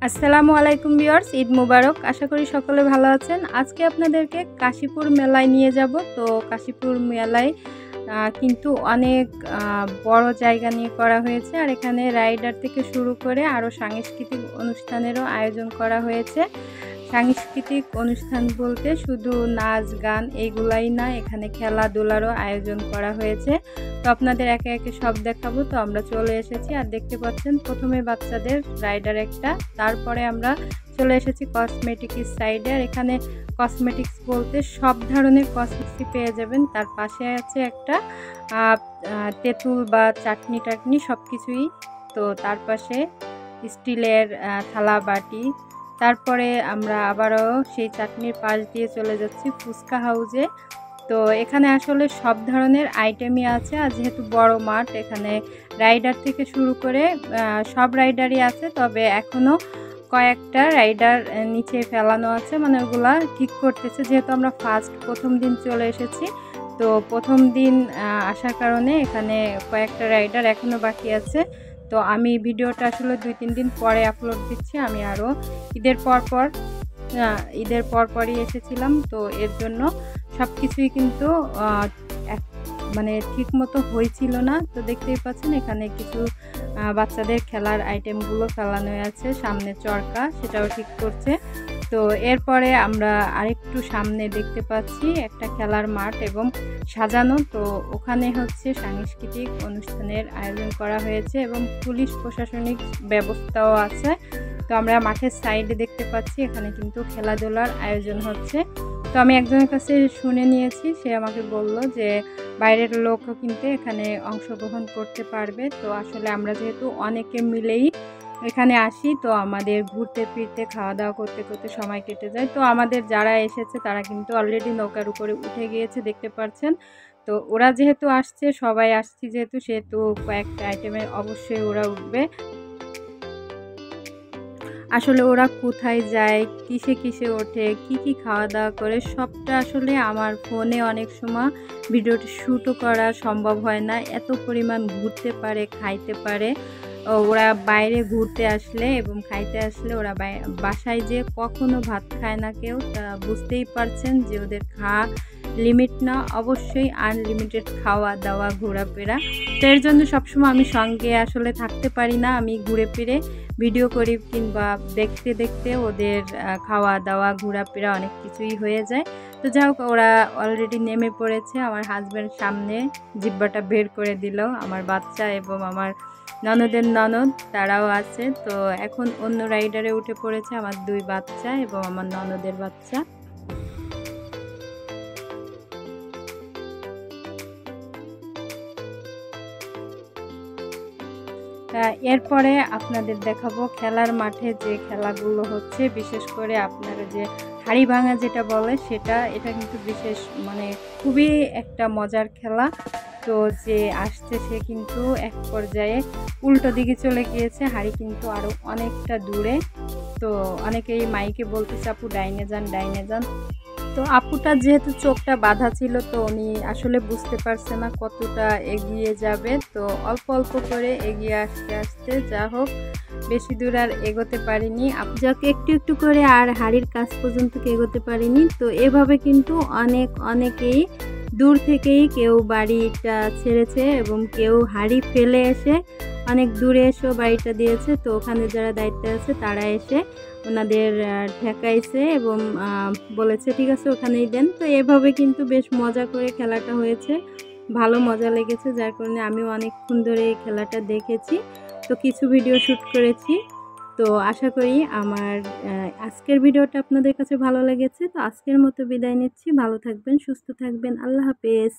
আসসালামু আলাইকুম ভিউয়ার্স, ঈদ মুবারক। আশা করি সকলে ভালো আছেন। আজকে আপনাদেরকে কাশীপুর মেলায় নিয়ে যাব। তো কাশীপুর মেলায় কিন্তু অনেক বড় জায়গা নিয়ে করা হয়েছে, আর এখানে রাইডার থেকে শুরু করে আরও সাংস্কৃতিক অনুষ্ঠানেরও আয়োজন করা হয়েছে। সাংস্কৃতিক অনুষ্ঠান বলতে শুধু নাচ গান এইগুলাই না, এখানে খেলাধুলারও আয়োজন করা হয়েছে। তো আপনাদের একে একে সব দেখাবো। তো আমরা চলে এসেছি, আর দেখতে পাচ্ছেন প্রথমে বাচ্চাদের রাইডার একটা, তারপরে আমরা চলে এসেছি কসমেটিক্স সাইডে। আর এখানে কসমেটিক্স বলতে সব ধরনের কসমেটিক্সই পেয়ে যাবেন। তার পাশে আছে একটা তেঁতুল বা চাটনি টাটনি সব কিছুই। তো তার পাশে স্টিলের থালা বাটি। তারপরে আমরা আবারও সেই চাটনির পাশ দিয়ে চলে যাচ্ছি ফুচকা হাউজে। তো এখানে আসলে সব ধরনের আইটেমই আছে, আর যেহেতু বড় মাঠ, এখানে রাইডার থেকে শুরু করে সব রাইডারই আছে। তবে এখনও কয়েকটা রাইডার নিচে ফেলানো আছে, মানে ওগুলা ঠিক করতেছে। যেহেতু আমরা প্রথম দিন চলে এসেছি, তো প্রথম দিন আসার কারণে এখানে কয়েকটা রাইডার এখনও বাকি আছে। তো আমি ভিডিওটা আসলে 2-3 দিন পরে আপলোড দিচ্ছি। আমি আরও ঈদের পরপরই এসেছিলাম, তো এর জন্য সব কিছুই কিন্তু মানে ঠিক মতো হয়েছিল না। তো দেখতেই পাচ্ছেন এখানে কিছু বাচ্চাদের খেলার আইটেমগুলো ফেলানো আছে, সামনে চরকা সেটাও ঠিক করছে। তো এরপরে আমরা আরেকটু সামনে দেখতে পাচ্ছি একটা খেলার মাঠ এবং সাজানো। তো ওখানে হচ্ছে সাংস্কৃতিক অনুষ্ঠানের আয়োজন করা হয়েছে এবং পুলিশ প্রশাসনিক ব্যবস্থাও আছে। তো আমরা মাঠের সাইডে দেখতে পাচ্ছি এখানে কিন্তু খেলাধুলার আয়োজন হচ্ছে। তো আমি একজনের কাছে শুনে নিয়েছি, সে আমাকে বলল যে বাইরের লোকও কিন্তু এখানে অংশগ্রহণ করতে পারবে। তো আসলে আমরা যেহেতু অনেকে মিলেই এখানে আসি, তো আমাদের ঘুরতে ফিরতে খাওয়া দাওয়া করতে করতে সময় কেটে যায়। তো আমাদের যারা এসেছে তারা কিন্তু অলরেডি নৌকার উপরে উঠে গিয়েছে, দেখতে পাচ্ছেন। তো ওরা যেহেতু আসছে, সবাই আসছি যেহেতু, সেহেতু কয়েকটা আইটেমে অবশ্যই ওরা উঠবে। আসলে ওরা কোথায় যায়, কিসে কিসে ওঠে, কি কি খাওয়া দাওয়া করে, সবটা আসলে আমার ফোনে অনেক সময় ভিডিওটি শ্যুটও করা সম্ভব হয় না। এত পরিমাণ ঘুরতে পারে, খাইতে পারে। ওরা বাইরে ঘুরতে আসলে এবং খাইতে আসলে ওরা বাসায় যেয়ে কখনো ভাত খায় না কেউ। তা বুঝতেই পারছেন যে ওদের খাওয়া লিমিট না, অবশ্যই আনলিমিটেড খাওয়া দাওয়া ঘোরাফেরা। তো এর জন্য সবসময় আমি সঙ্গে আসলে থাকতে পারি না, আমি ঘুরে ফিরে ভিডিও করি কিংবা দেখতে দেখতে ওদের খাওয়া দাওয়া ঘোরাফেরা অনেক কিছুই হয়ে যায়। তো যাই হোক, ওরা অলরেডি নেমে পড়েছে। আমার হাজব্যান্ড সামনে জিব্বাটা বের করে দিল। আমার বাচ্চা এবং আমার ননদের ননদ তারাও আছে। তো এখন অন্য রাইডারে উঠে পড়েছে আমার 2 বাচ্চা এবং আমার ননদের বাচ্চা। এরপরে আপনাদের দেখাবো খেলার মাঠে যে খেলাগুলো হচ্ছে, বিশেষ করে আপনারা যে হাড়ি ভাঙা যেটা বলে সেটা, এটা কিন্তু বিশেষ মানে খুবই একটা মজার খেলা। তো যে আসছে সে কিন্তু এক পর্যায়ে উল্টো দিকে চলে গিয়েছে, হাড়ি কিন্তু আরও অনেকটা দূরে। তো অনেকেই মাইকে বলতেছে আপু ডাইনে যান, ডাইনে যান। তো আপুটার যেহেতু চোখটা বাঁধা ছিল, তো উনি আসলে বুঝতে পারছে না কতটা এগিয়ে যাবে। তো অল্প অল্প করে এগিয়ে আসতে আসতে যা হোক বেশি দূর আর এগোতে পারিনি, যাকে একটু একটু করে আর হাড়ির কাছ পর্যন্ত এগোতে পারিনি। তো এভাবে কিন্তু অনেকেই দূর থেকেই কেউ বাড়িটা ছেড়েছে এবং কেউ হাড়ি ফেলে এসে অনেক দূরে এসেও বাড়িটা দিয়েছে। তো ওখানে যারা দায়িত্বে আছে তারা এসে ওনাদের ঠেকাইছে এবং বলেছে ঠিক আছে ওখানেই দেন। তো এভাবে কিন্তু বেশ মজা করে খেলাটা হয়েছে, ভালো মজা লেগেছে, যার কারণে আমিও অনেকক্ষণ ধরে এই খেলাটা দেখেছি। তো কিছু ভিডিও শ্যুট করেছি। তো আশা করি আমার আজকের ভিডিওটা আপনাদের কাছে ভালো লেগেছে। তো আজকের মতো বিদায় নিচ্ছি। ভালো থাকবেন, সুস্থ থাকবেন। আল্লাহ হাফেজ।